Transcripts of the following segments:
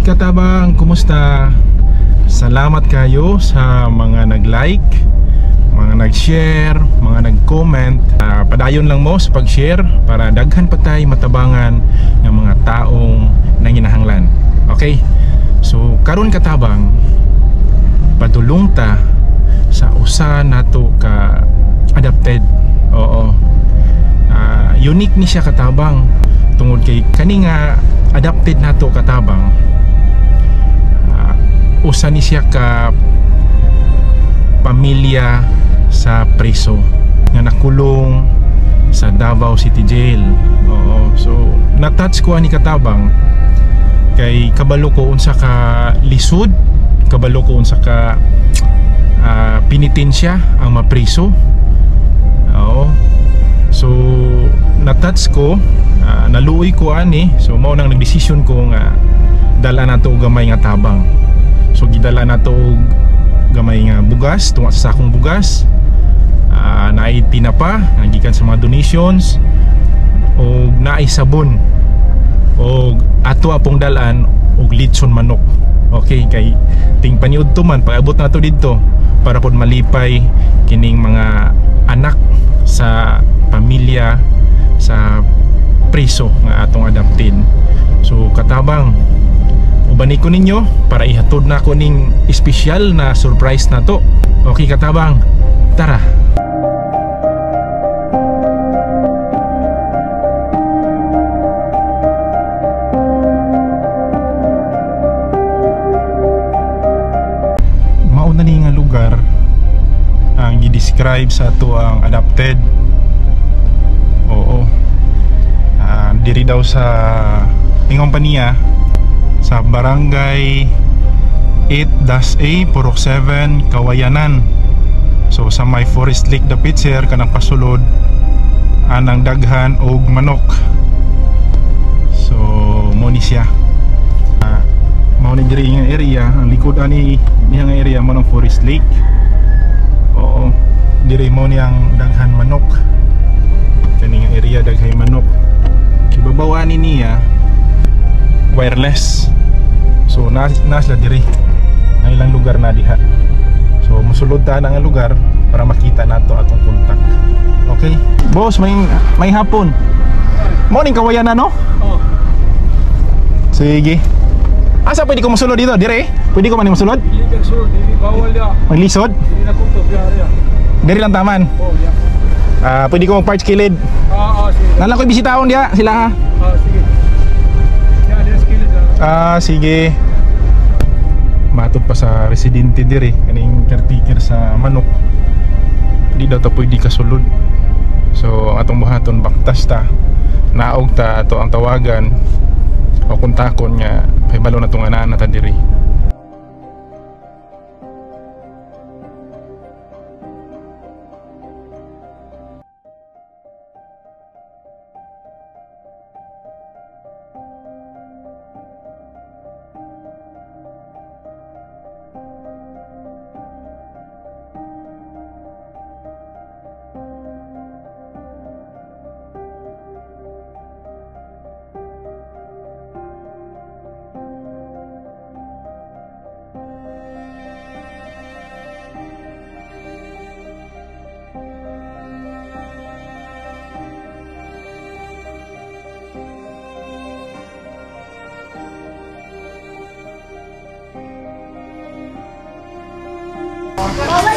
Katabang, kumusta? Salamat kayo sa mga nag-like, mga nag-share, mga nag-comment. Padayon lang mo sa pag-share para daghan pa tayo matabangan ng mga taong nanginahanglan. Okay? So, karon katabang, padulong ta sa usa nato ka adapted. Oo. Unique ni siya katabang tungod kay kani nga adapted nato katabang. Usa ni siya ka pamilya sa preso nga nakulong sa Davao City Jail. Oo. So na-touch ko ani katabang kay kabalo ko unsa ka lisod, kabalo ko unsa ka pinitensya ang mapriso. Oo. So na-touch ko, naluoy ko ani. So mao nang nagdesisyon ko nga dala nato og gamay nga tabang. So gidala na to gamay nga bugas, tunga sa sakong bugas, naay tinapa nga gikan sa mga donations, o naay sabon, o ato apong dalan og litson manok. Okay, kay ting paniud to man paabot na to didto para pod malipay kining mga anak sa pamilya sa preso nga atong adapted. So katabang, ubani ko ninyo para ihatod na ko ning espesyal na surprise na to. Okay katabang, tara. Mauna ni nga lugar ang i-describe sa ato ang adapted. Oo. Diri daw sa Pingompania sa Barangay 8-A, Purok 7, Kawayanan. So sa may Forest Lake dapit sir kanang pasulod anang daghan og manok. So mo ni siya. Mao ni diri nga area, ang likod ani niya nga area mo ng Forest Lake. Oo, diri mo ni ang daghan manok. Kani nga area daghay manok. Ibabaw ani niya wireless. So nasa diri ang ilang lugar na diha. So musulod ta na nga lugar para makita nato atong kontak. Okay? Boss, may hapon. Morning Kawayanan no? Oh. Sige. Asa pwede ko musulod dito? Dire? Pwede ko man musulod? Dili ka sulod, dili bawal dia. Maglisod? Dili na kuto biya. Dire lang taman. Oh, yeah. Pwede ko mag-parts kilid. Sige. Nalang ko ibisitahon dia sila ha. Sige. Sige. Matod pa sa residente diri kaning caretaker sa manok. Di daw ta pwede kasulod. So atong buhaton baktas ta. Naog ta ato ang tawagan o kontakon nga pahibalo na tong ana ta diri.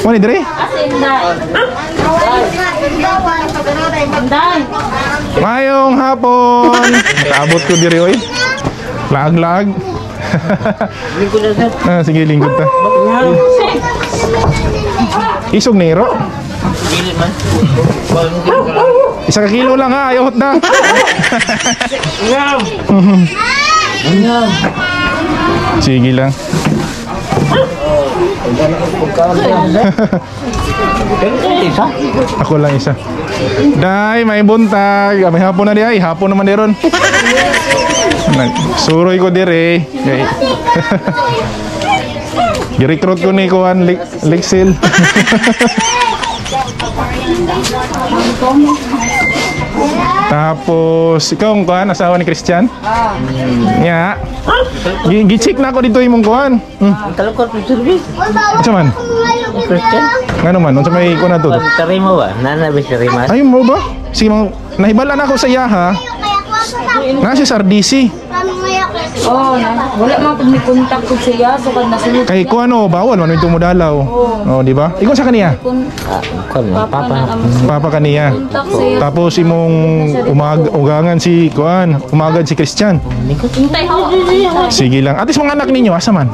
Mana dire? Mayong hapon. Abot ko dire oy. Lag-lag. Sige lingkod ta. Isog nero. Isa ka kilo lang ha, ayot na. Sige lang. Ako lang isa. Day, may buntag. May hapon na di ay. Hapon naman di ron. Suroy ko dire. Gi-recruit ko ni Kuan Lexil. Tapos ikaw ang Kuan, asawa ni Christian? Nya. Gi-check na ako dito imong Kuan. Kalukot mo service. Unsa man? Christian? Ngano man? Unsa may kuan ato? Tarimo ba? Nana ba tarima? Ay mo ba? Sige mo. Nahibalan ako sa iyaha. Na si RDC. Oh, wala man pud ni kontak ko siya so kad nasunod. Kay ko ano, bawal man ito mo dalaw. Oh, di ba? Ikaw sa kaniya? Papa kaniya. Tapos imong ugangan si Kuan, umagad si Christian. Hintay ho. Sige lang. At least mga anak ninyo asa man?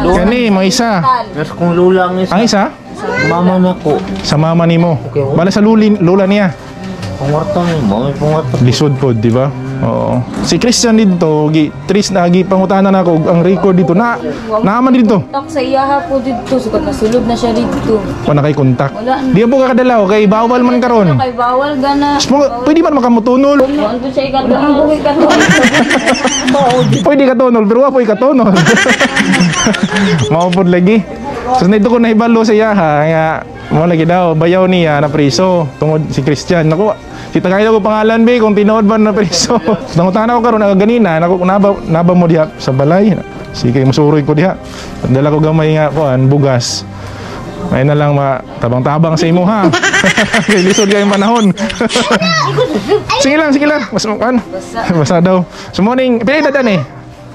Kani, mga isa. Mas kung lulang is Ang isa? mama na ko. Sa mama nimo. Bala sa lola niya. Pungorto ni mo, may pungorto. Lisod po, di ba? Oo. Si Christian dito, Tris na pangutanan ako ang record dito na naman dito. Tak sa iyaha po dito so kad nasulod na siya dito. Wala kay kontak. Wala na. Di po ka kadalaw kay bawal man karon. Kay bawal gana. Pwede man makamutunol. Ano po siya ikatulong po ikatulong. Pwede ka tunol, pero wa po ikatunol. Maupod lagi. So nito ko nahibalo sa iyaha nga mo lagi daw bayaw niya na priso tungod si Christian. Nako, si tagay ko pangalan be kung tinuod ba na priso. Nangutan ako karon ganina nako naba mo diha sa balay. Sige musuroy ko diha. Dala ko gamay nga kuan bugas. May na lang tabang-tabang sa imo ha. Kay lisod kay panahon. Sige lang. Mas kan. Basta daw. So morning, pili na dan eh.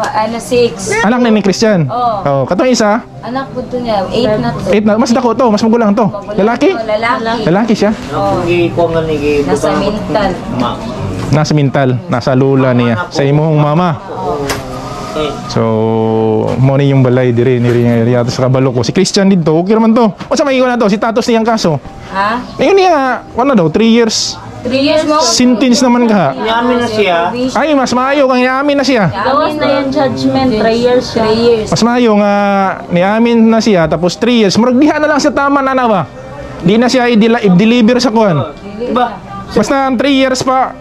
Ano 6. Anak ni Christian. Oh. Katong isa. Anak po to niya 8 na to. 8 na. Mas dako to, mas magulang to. Lalaki? Oh, lalaki. Lalaki siya. Gi ko nga ni Nasa mental. Nasa mental, nasa lula niya. Sa imong mama. So, mo ni yung balay diri ni rin sa kabalo ko. Si Christian dito, okay naman to. O sa maigo na to, si Tatos niyang kaso. Ha? Ngayon niya, ano daw, 3 years. 3 years mo. Sentence naman ka. Yamin na siya. Ay, mas maayo kang niamin na siya. Gawas na yung judgment. 3 years siya. 3 years. Mas maayo nga niamin na siya, tapos 3 years. Murag diha na lang sa tama na ba? Di na siya i-deliver sa kuhan. Diba? Basta 3 years pa.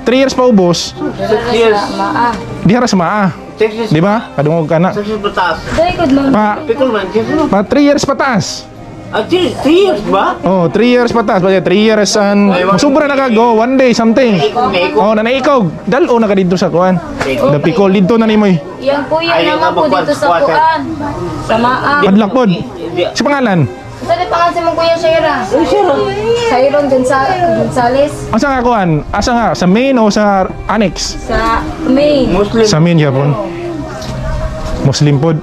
3 years pa ubos. 6 years. Maa. Diha ra sa maa. 6 years. Di ba? Kadungog ka na. 6 years pataas. Dahil ko man. Pikul man siya. Pa 3 years pataas. 3 years ba? Oh, 3 years pataas. Basta 3 years and sobra na go, 1 day something. Oh, nanaikaw. Dalo na ka dito sa kuan. Dapikol dito na nimoy. Yang kuya naman po dito sa kuan. Sa Maa. Padlak pod. Si pangalan. Dali pa kasi mong kuya Shaira. Shairon Gonzales. Asa nga kuan? Asa nga sa main o sa annex? Sa May. Muslim. Sa main Japon. Muslim pod.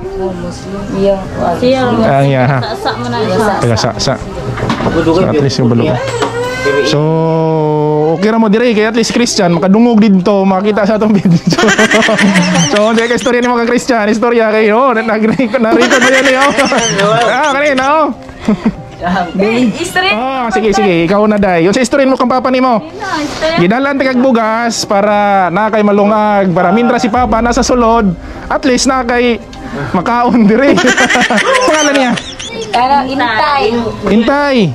Yang kuan. Ang yaha. Sa mo na siya. Taga sa. So at least yung balo. So okay ra mo dire kay at least Christian makadungog dito makita sa atong video. So kay istorya ni mga Christian, istorya kay nag-record mo yan eh. Kanina Istorya. sige, ikaw na day. Yung sa istorya mo kang papa nimo. Gidalan tagag bugas para na kay malungag para mindra si papa nasa sulod. At least na kay makaon dire. Pangalan niya? Intay.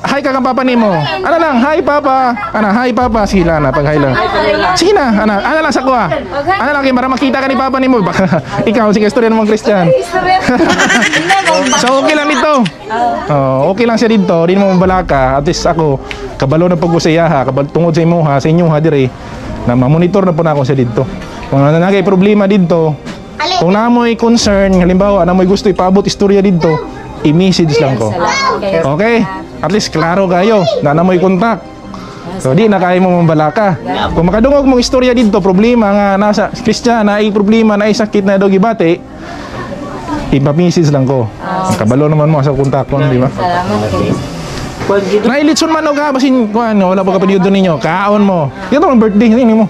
Hi ka kang papa nimo. Ano lang, hi papa. Hi papa. Sige na, pag hi lang. Sige na, ano lang sa kuha. Ano lang, para makita ka ni papa nimo. Ikaw, sige, istorya naman Christian. So, okay lang dito. Okay lang siya dito. Di mo mabalaka. At least ako, kabalo na pag-usayaha, tungod sa imuha, sa inyong dire, na mamonitor na po na ako siya dito. Kung ano na problema dito, kung namoy concern, halimbawa, namoy gusto ipaabot istorya dito, i-message lang ko. Okay? At least klaro kayo na namoy kontak. So di na kaya mo mambalaka. Kung makadungog mong istorya dito, problema nga nasa Christian, na problema na sakit na dogi bate, ipa-message lang ko. Kabalo naman mo sa kontak ko, di ba? Nailitson man o ka, basin wala pa kapinido ninyo, kaon mo. Ito ang birthday, hindi mo.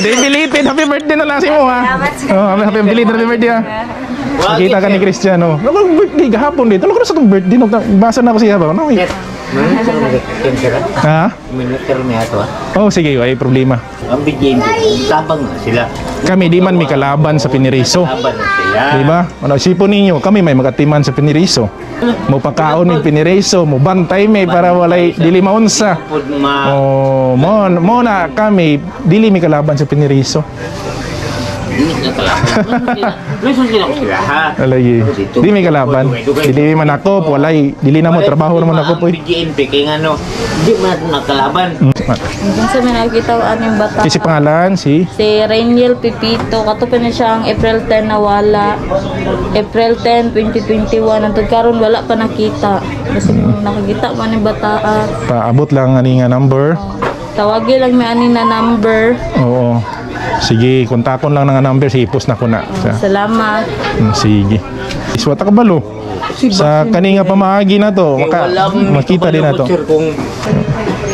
Day belated, happy birthday na lang si mo ha. Happy belated, happy birthday ha. Nakita ka ni Cristiano. Ano birthday kahapon dito? Ano ko na sa itong birthday? Basa na ako siya ba? Manager mo sir. Ha? Manager mo ato ah. Oh, sige, ay problema. Ang bigyan ko, tabang na sila. Kami di man may kalaban sa Piniriso. Taban na sila. Di ba? Ano sipon ninyo, kami may magatiman sa Piniriso. Mo pakaon may Piniriso, mo bantay may para walay dili maunsa. Pud ma Oh, mo na kami dili may kalaban sa Piniriso. Lusun sila ko sila ha. Alay. Di may kalaban. Dili man ako, walay dili na mo trabaho naman ako po. BGNP kay ngano, di man nato nakalaban. Kung sa may nakita ko aning bata. Si pangalan si Si Rainiel Pipito. Katupan niya siya ang April 10 nawala. April 10, 2021. Antod karon wala pa nakita. Kasi nakakita man yung bata. paabot lang ani nga number. Tawagi lang may ani na number. Oo. Sige, kontakon lang nga number, sige, post na ko na. Salamat. Sige. Iswata ka balo. Sa kaninga pamaagi na to, makita din na to. Sir kung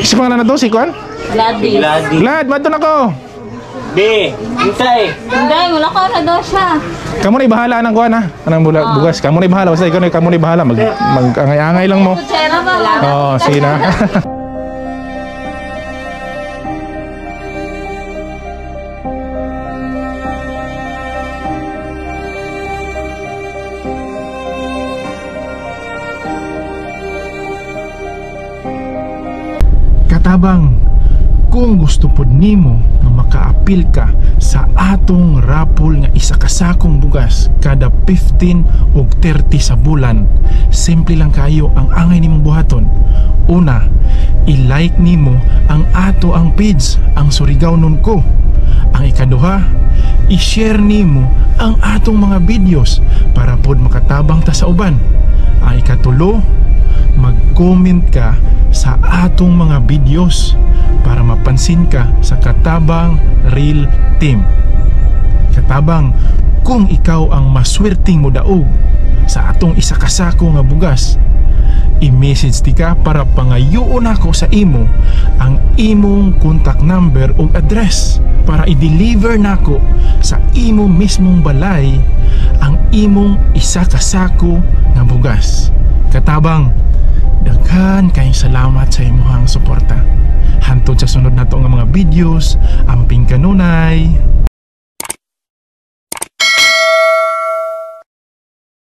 Si pangalan na to, si Kuan? Gladys. Gladi. Glad, ba't doon ako? Be, hintay. Hindi, wala ka na daw siya. Kamu na ibahala ng Kuan ha? Anong bugas? Kamu na ibahala, basta ikaw na kamu na ibahala. Mag-angay-angay lang mo. Salamat. Oo, sige na. Katabang, kung gusto pod nimo nga makaapil ka sa atong rapol nga isa kasakong bugas kada 15 ug 30 sa bulan, simple lang kayo ang angay nimong buhaton. Una, i-like nimo ang ato ang page, ang Surigao Nun Ko. Ang ikaduha, i-share nimo ang atong mga videos para pod makatabang ta sa uban. Ang ikatulo, mag-comment ka sa atong mga videos para mapansin ka sa Katabang Real Team. Katabang, kung ikaw ang maswerteng modaog sa atong isa kasako nga bugas, i-message ti ka para pangayoon ako sa imo ang imong contact number o address para i-deliver nako sa imo mismong balay ang imong isa kasako nga bugas. Katabang, daghan kayong salamat sa imuhang suporta. Hantod sa sunod na to nga mga videos, amping kanunay.